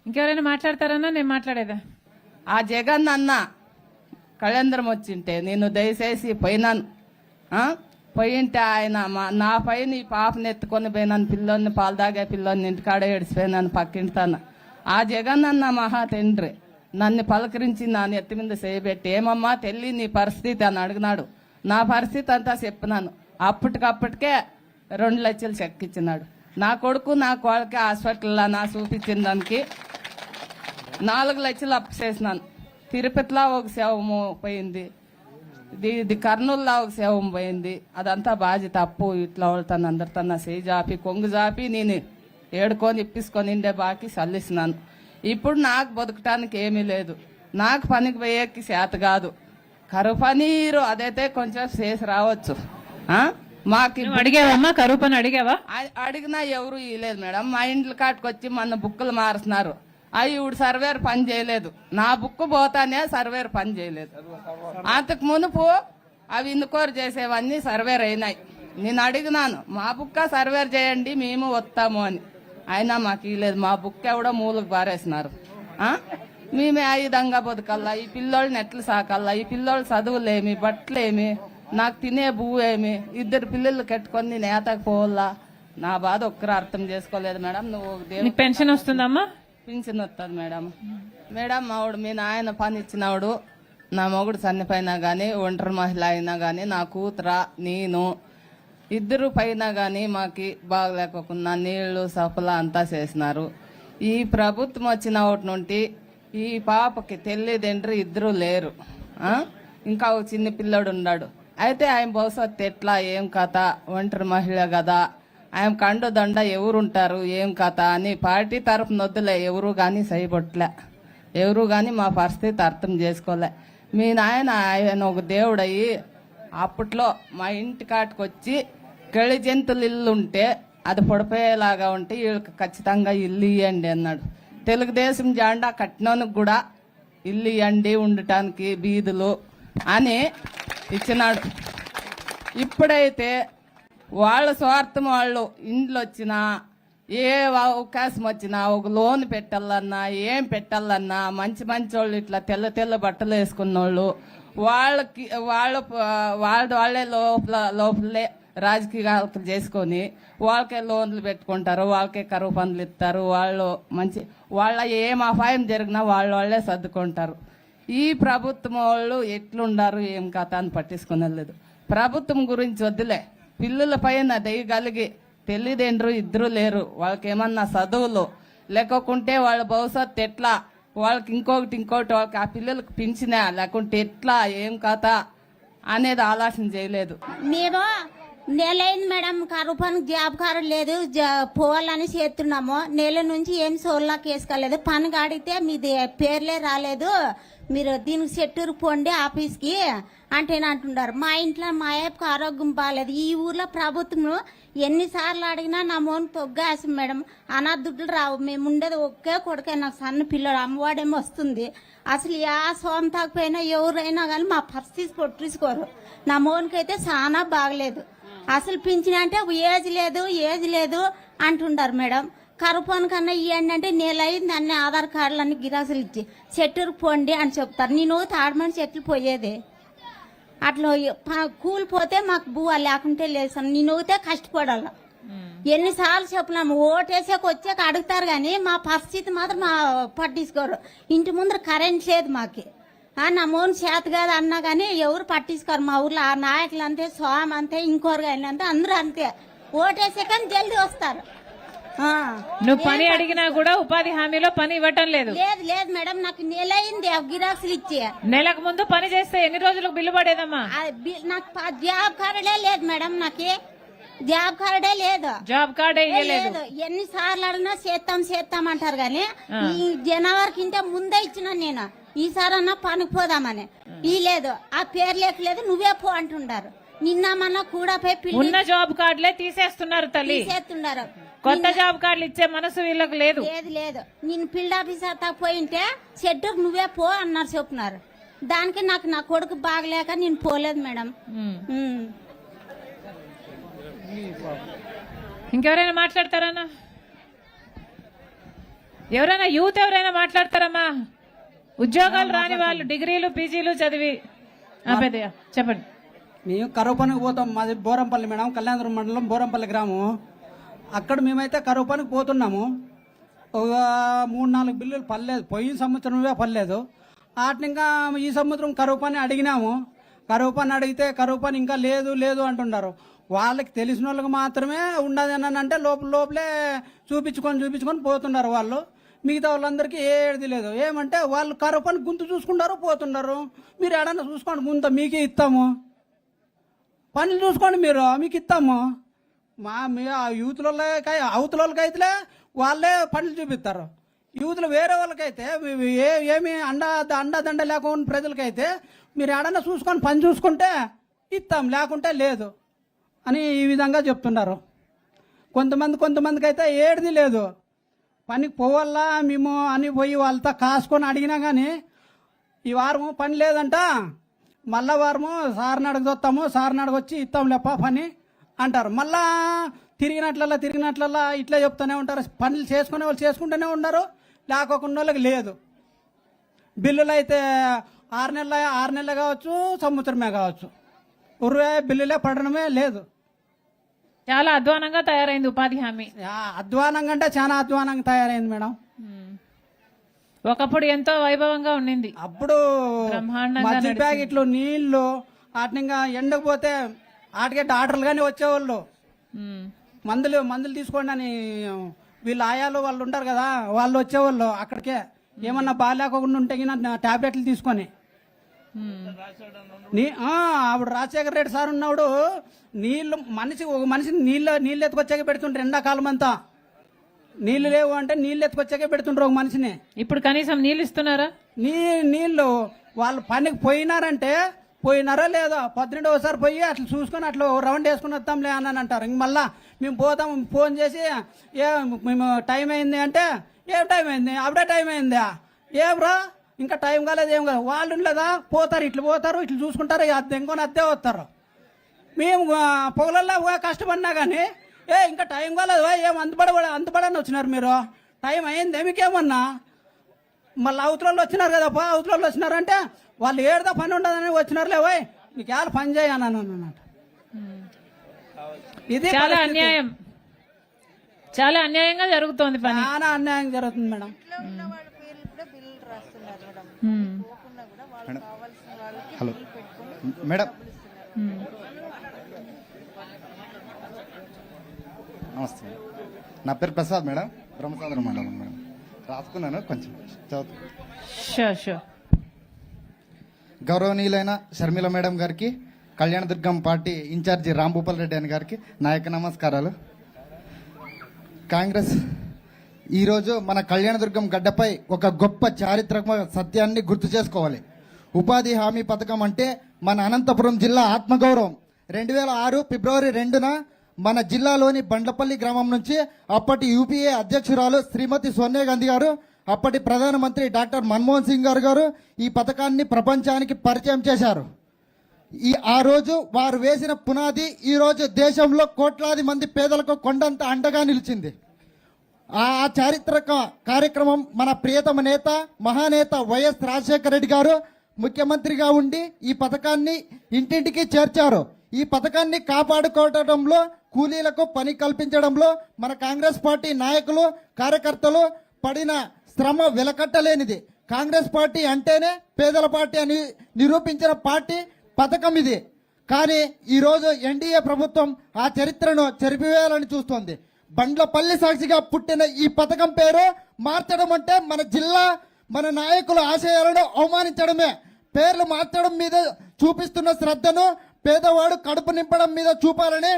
ఇంకెవరైనా మాట్లాడతారన్నా? నేను మాట్లాడేదా? ఆ జగన్ అన్న కళ్యాణం వచ్చింటే నేను దయచేసి పోయినాను. పోయింటే ఆయన నా పైన ఈ పాపని ఎత్తుకొని పోయినాను. పిల్లోని పాలు తాగే పిల్లోని ఇంటికాడ ఏడిచిపోయినాను పక్కింటాను. ఆ జగన్ అన్న మహా తండ్రి నన్ను పలకరించి నా నెత్తి మీద చేయబెట్టి, ఏమమ్మా తెల్లి నీ పరిస్థితి అని అడిగినాడు. నా పరిస్థితి అంతా చెప్పినాను. అప్పటికప్పటికే 2 లక్షలు చెక్ ఇచ్చినాడు. నా కొడుకు నా కోళ్ళకి హాస్పిటల్లో నా చూపించిన దానికి 4 లక్షలు అప్పు చేసినాను. తిరుపతిలో ఒక శవము పోయింది, ఇది కర్నూలులో ఒక శవం పోయింది. అదంతా బాధ్యత. అప్పు ఇట్లా వెళ్తాను అందరితో నా చేయి జాపి కొంగు జాపి నేను ఏడుకొని ఇప్పించుకొని ఇండే బాకి చల్లిస్తున్నాను. ఇప్పుడు నాకు బతకటానికి ఏమీ లేదు. నాకు పనికి పోయేకి చేత కాదు. కరువు పనీరు అదైతే కొంచెం చేసి రావచ్చు. మాకు అడిగావమ్మా? కరువు పని అడిగావా? అడిగినా ఎవరు ఇవ్వలేదు మేడం. మా ఇండ్ల కాటికి వచ్చి మన బుక్కులు మారుస్తున్నారు. అవి ఇప్పుడు సర్వేర్ పని చేయలేదు. నా బుక్ పోతానే సర్వేర్ పని చేయలేదు. అంతకు మునుపు అవి ఇందుకోరు చేసేవన్నీ సర్వేర్ అయినాయి. నేను అడిగినాను, మా బుక్క సర్వేర్ చేయండి మేము వస్తాము అని. అయినా మాకు ఇవ్వలేదు. మా బుక్ ఎవడో మూలకు పారేసినారు. మేమే ఆ విధంగా బతకల్లా, ఈ పిల్లోళ్ళని ఎట్లు సాకల్లా, ఈ పిల్లోళ్ళు చదువులేమి, బట్టలేమి, నాకు తినే భూమి ఏమి, 2 పిల్లలు కట్టుకొని నేను ఏతకు పోవాలా. నా బాధ ఒక్కరు అర్థం చేసుకోలేదు మేడం. నువ్వు పెన్షన్ వస్తుందమ్మా? పింఛన్ వస్తుంది మేడం. మేడం మావుడు మీ నాయన పని ఇచ్చినాడు. నా మొగుడు చనిపోయినా కానీ, ఒంటరి మహిళ అయినా కానీ, నా కూతురా నేను 2 పైన కానీ మాకి బాగలేకోకుండా నీళ్లు సఫల అంతా చేసినారు. ఈ ప్రభుత్వం వచ్చిన ఒకటి నుండి ఈ పాపకి తల్లిదండ్రులు 2 లేరు. ఇంకా ఒక చిన్న పిల్లడు ఉన్నాడు. అయితే ఆయన భవిష్యత్తు ఎట్లా ఏం కథ, ఒంటరి మహిళ కదా, ఆయన కండు దండ ఎవరుంటారు ఏం కథ అని పార్టీ తరఫున వద్దులే, ఎవరు కానీ సైబొట్లే, ఎవరు కానీ మా పరిస్థితి అర్థం చేసుకోలే. మీ నాయన ఆయన ఒక దేవుడయ్యి అప్పట్లో మా ఇంటి కాటికి వచ్చి గెళి జంతువులు ఇల్లు ఉంటే అది పొడిపోయేలాగా ఉంటే వీళ్ళకి ఖచ్చితంగా ఇల్లు ఇవ్వండి అన్నాడు. తెలుగుదేశం జెండా కట్టినోనికి కూడా ఇల్లు ఇవ్వండి ఉండటానికి బీదులు అని ఇచ్చినాడు. ఇప్పుడైతే వాళ్ళ స్వార్థం, వాళ్ళు ఇండ్లు వచ్చినా ఏ అవకాశం వచ్చినా ఒక లోన్ పెట్టాలన్నా ఏం పెట్టాలన్నా మంచి వాళ్ళు ఇట్లా తెల్ల తెల్ల బట్టలు వేసుకున్న వాళ్ళకి వాళ్ళే లోపలే రాజకీయాలు చేసుకొని వాళ్ళకే లోన్లు పెట్టుకుంటారు, వాళ్ళకే కరువు పనులు ఇస్తారు. వాళ్ళు వాళ్ళ ఏం అపాయం జరిగినా వాళ్ళే సర్దుకుంటారు. ఈ ప్రభుత్వం వాళ్ళు ఎట్లుండారు ఏం కథ అని పట్టించుకునేలేదు. ప్రభుత్వం గురించి వద్దులే, పిల్లల పైన దయగలిగి తల్లిదండ్రులు 2 లేరు. వాళ్ళకి ఏమన్నా చదువులు లేకుంటే వాళ్ళ భవిష్యత్తు ఎట్లా, వాళ్ళకి ఇంకోటి వాళ్ళకి ఆ పిల్లలకు పింఛనా లేకుంటే ఎట్లా ఏం కథ అనేది ఆలోచన చేయలేదు. మేము నెలైంది మేడం, కరువు పని జాబ్ కారు లేదు, పోవాలని చేస్తున్నాము. నెల నుంచి ఏం సోల్లాకి వేసుకోలేదు. పని కాడితే మీది పేర్లే రాలేదు, మీరు దీనికి సెట్టూరు పోండి ఆఫీస్కి అంటే అంటున్నారు. మా ఇంట్లో మా అయ్యకు ఆరోగ్యం బాగాలేదు. ఈ ఊర్లో ప్రభుత్వం ఎన్నిసార్లు అడిగినా నా మోన్ తొగ్గాసం మేడం. అనాథుడ్లు రావు. మేము ఉండేది ఒకే కొడుకే, నాకు సన్న పిల్లడు, అమ్మవాడేమో వస్తుంది. అసలు ఆ సొంతకపోయినా ఎవరైనా కానీ మా పరిస్థితి పొట్టించుకోరు. నా మోన్కైతే చాలా బాగలేదు. అసలు పింఛన్ అంటే ఏజ్ లేదు అంటుండారు మేడం. కరువు కన్నా ఇవ్వండి అంటే నెలైంది అన్ని ఆధార్ కార్డులు అన్ని గిరాసులు ఇచ్చి చెట్టుకు పోండి అని చెప్తారు. నేను తాడమని చెట్లు పోయేది అట్లా కూలిపోతే మాకు బువ్వ లేకుంటే లేదు. నేను ఊతే కష్టపడాల. ఎన్నిసార్లు చెప్పినాము, ఓటేసాక వచ్చాక అడుగుతారు కానీ మా పరిస్థితి మాత్రం పట్టించుకోరు. ఇంటి ముందర కరెంట్ లేదు మాకి. నా మోన్ చేత కాదు అన్నా కానీ ఎవరు పట్టించుకోరు. మా ఊర్లో ఆ నాయకులు అంతే, స్వామి అంతే, ఇంకోరు కానీ అంతే, అందరూ అంతే. ఓటేసాక జల్దీ వస్తారు. నువ్వు పని అడిగినా కూడా ఉపాధి హామీలో పని ఇవ్వటం లేదు. లేదు మేడం, నాకు నెల అయింది గిరాక్సులు ఇచ్చి. నెలకు ముందు పని చేస్తే ఎన్ని రోజులకు బిల్లు పడేదమ్మా? నాకు జాబ్ కార్డే లేదు మేడం, నాకు జాబ్ కార్డే లేదు. జాబ్ కార్డే ఇవ్వలేదు. ఎన్నిసార్లు అడిగినా చేస్తాం అంటారు కానీ ఈ జనవరికి ఇంటే ముందే ఇచ్చిన నేను. ఈసారి అన్నా పనికి పోదామని ఈ లేదు, ఆ పేరు లేకలేదు, నువ్వే పో అంటుండారు. నిన్న మన కూడా ఉన్న జాబ్ కార్డులే తీసేస్తున్నారు తల్లి, తీసేస్తున్నారు. కొత్త జాబ్ కార్డులు ఇచ్చే మనసు వీళ్ళకి లేదు. లేదు నేను ఫీల్డ్ ఆఫీసర్ తా పోయింటే షెడ్యూర్ నువ్వే పో అన్నారు చెప్తున్నారు. దానికి నాకు నా కొడుకు బాగలేక నేను పోలేదు మేడం. ఇంకెవరైనా మాట్లాడతారన్నా? ఎవరైనా యూత్ ఎవరైనా మాట్లాడతారమ్మా? ఉద్యోగాలు రాని వాళ్ళు డిగ్రీలు పీజీలు చదివి పెద్దయ్య చెప్పండి. మేము కరువు పనికి పోతాం. మాది బోరంపల్లి మేడం, కళ్యాణదుర్గం మండలం బోరంపల్లి గ్రామం. అక్కడ మేమైతే కరువు పనికి పోతున్నాము. ఒక 3-4 బిల్లులు పర్లేదు, పోయిన సంవత్సరమే పర్లేదు. వాటిని ఇంకా ఈ సంవత్సరం కరువు పని అడిగినాము. కరువు పని అడిగితే కరువు పని ఇంకా లేదు లేదు అంటున్నారు. వాళ్ళకి తెలిసిన వాళ్ళకి మాత్రమే ఉండదు అని అంటే లోపలే చూపించుకొని పోతున్నారు వాళ్ళు. మిగతా వాళ్ళందరికీ ఏది లేదు. ఏమంటే వాళ్ళు కరువు పని గుంతు చూసుకుంటారు పోతున్నారు. మీరు ఏడన్నా చూసుకోండి, గుంత మీకే ఇస్తాము, పనులు చూసుకోండి మీరు, మీకు ఇస్తాము. మీ యూత్లకి అవతలకైతే వాళ్ళే పనులు చూపిస్తారు. యూత్లు వేరే వాళ్ళకైతే ఏమి అండదండ లేకుండా ప్రజలకైతే మీరు ఏడన్నా చూసుకొని పని చూసుకుంటే ఇస్తాం, లేకుంటే లేదు అని ఈ విధంగా చెప్తున్నారు. కొంతమందికి అయితే ఏడిది లేదు. పనికి పోవాలా మేము అని పోయి వాళ్ళతో కాసుకొని అడిగినా కానీ ఈ వారము పని లేదంట, మళ్ళా వారము సార్ని అడగదొస్తాము, సార్ని అడగొచ్చి ఇస్తాం లేప పని అంటారు. మళ్ళా తిరిగినట్లల్లా ఇట్లా చెప్తూనే ఉంటారు. పనులు చేసుకునే వాళ్ళు చేసుకుంటూనే ఉన్నారు, లేకోకుండా వాళ్ళకి లేదు. బిల్లులు అయితే 6 నెలలు కావచ్చు, సంవత్సరమే కావచ్చు, బిల్లులే పడడమే లేదు. చాలా అధ్వానంగా తయారైంది ఉపాధి హామీ. అధ్వానంగా అంటే చాలా అధ్వానంగా తయారైంది మేడం. ఒకప్పుడు ఎంతో వైభవంగా ఉండింది. అప్పుడు మధ్య ప్యాకెట్లు నీళ్లు వాటిని ఇంకా ఎండకపోతే వాటికే డాక్టర్లు కానీ వచ్చేవాళ్ళు. మందులు తీసుకోండి అని వీళ్ళు ఆయాలు వాళ్ళు ఉంటారు కదా, వాళ్ళు వచ్చేవాళ్ళు అక్కడికే. ఏమన్నా బాగాలేకుండా ఉంటే టాబ్లెట్లు తీసుకొని. అప్పుడు రాజశేఖర రెడ్డి సార్ ఉన్నప్పుడు ఒక మనిషిని నీళ్ళు ఎత్తుకొచ్చాక పెడుతుంటారు. ఎండాకాలం అంతా నీళ్లు లేవు అంటే నీళ్ళు ఎత్తుకొచ్చాకే పెడుతుంటారు ఒక మనిషిని. ఇప్పుడు కనీసం నీళ్ళు ఇస్తున్నారా? నీళ్లు వాళ్ళు పనికి పోయినారా లేదా, 12 ఒకసారి పోయి అట్లా చూసుకొని అట్లా రౌండ్ వేసుకుని వస్తాంలే అని అంటారు. ఇంక మళ్ళా మేము పోతాం, ఫోన్ చేసి మేము టైం అయింది అంటే ఏం టైం అయింది, అప్పుడే టైం అయిందా, ఏమ్రా ఇంకా టైం కాలేదు, ఏం కాదు. వాళ్ళు లేదా పోతారు, ఇట్లా చూసుకుంటారు, అద్దె వస్తారు. మేము పొగలల్లో కష్టపడినా కానీ ఇంకా టైం కాలేదు, ఏం అంతపడని వచ్చినారు మీరు, టైం అయింది మీకేమన్నా. మళ్ళీ అవతల వచ్చినారు కదా, అవతల వచ్చినారంటే వాళ్ళు ఏడుదా పని ఉండదని వచ్చినారులే, పోయి మీకు ఎలా పని చేయను అన్నమాట. ఇది చాలా అన్యాయం, చాలా అన్యాయంగా జరుగుతోంది పని. చాలా అన్యాయం జరుగుతుంది మేడం. హలో మేడం, నమస్తే. నా పేరు ప్రసాద్ మేడం, బ్రహ్మసాగరం మండలం మేడం. రాసుకున్నాను, కొంచెం చదువుతాను. గౌరవనీయులైన షర్మిల మేడం గారికి, కళ్యాణదుర్గం పార్టీ ఇన్ఛార్జి రాంభూపాల్ రెడ్డి అని గారికి నా యొక్క నమస్కారాలు. కాంగ్రెస్ ఈరోజు మన కళ్యాణదుర్గం గడ్డపై ఒక గొప్ప చారిత్రక సత్యాన్ని గుర్తు చేసుకోవాలి. ఉపాధి హామీ పథకం అంటే మన అనంతపురం జిల్లా ఆత్మగౌరవం. 2006 ఫిబ్రవరి 2న మన జిల్లాలోని బండ్లపల్లి గ్రామం నుంచి అప్పటి యూపీఏ అధ్యక్షురాలు శ్రీమతి సోనియా గాంధీ గారు, అప్పటి ప్రధానమంత్రి డాక్టర్ మన్మోహన్ సింగ్ గారు ఈ పథకాన్ని ప్రపంచానికి పరిచయం చేశారు. ఆ రోజు వారు వేసిన పునాది ఈ రోజు దేశంలో కోట్లాది మంది పేదలకు కొండంత అండగా నిలిచింది. ఆ చారిత్రక కార్యక్రమం మన ప్రియతమ నేత మహానేత వైఎస్ రాజశేఖర రెడ్డి గారు ముఖ్యమంత్రిగా ఉండి ఈ పథకాన్ని ఇంటింటికి చేర్చారు. ఈ పథకాన్ని కాపాడుకోవడంలో, కూలీలకు పని కల్పించడంలో మన కాంగ్రెస్ పార్టీ నాయకులు, కార్యకర్తలు పడిన శ్రమ వెలకట్టలేనిది. కాంగ్రెస్ పార్టీ అంటేనే పేదల పార్టీ అని నిరూపించిన పార్టీ పథకం ఇది. కానీ ఈరోజు ఎన్డీఏ ప్రభుత్వం ఆ చరిత్రను చెరిపివేయాలని చూస్తోంది. బండ్లపల్లి సాక్షిగా పుట్టిన ఈ పథకం పేరు మార్చడం అంటే మన జిల్లా, మన నాయకుల ఆశయాలను అవమానించడమే. పేర్లు మార్చడం మీద చూపిస్తున్న శ్రద్ధను పేదవాడు కడుపు నింపడం మీద చూపాలని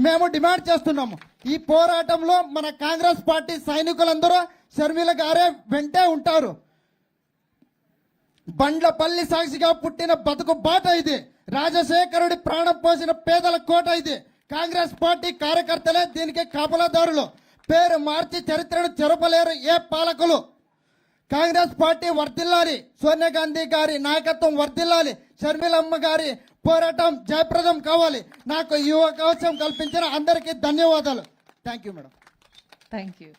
మేము డిమాండ్ చేస్తున్నాము. ఈ పోరాటంలో మన కాంగ్రెస్ పార్టీ సైనికులందరూ షర్మిల గారే వెంటే ఉంటారు. బండ్లపల్లి సాక్షిగా పుట్టిన బతుకు బాట ఇది. రాజశేఖరుడి ప్రాణం పోసిన పేదల కోట ఇది. కాంగ్రెస్ పార్టీ కార్యకర్తలే దీనికి కాపలాదారులు. పేరు మార్చి చరిత్రను చెరపలేరు ఏ పాలకులు. కాంగ్రెస్ పార్టీ వర్ధిల్లాలి, సోనియా గాంధీ గారి నాయకత్వం వర్ధిల్లాలి, షర్మిలమ్మ గారి పోరాటం జయప్రదం కావాలి. నాకు ఈ అవకాశం కల్పించిన అందరికీ ధన్యవాదాలు. Thank you madam. Thank you.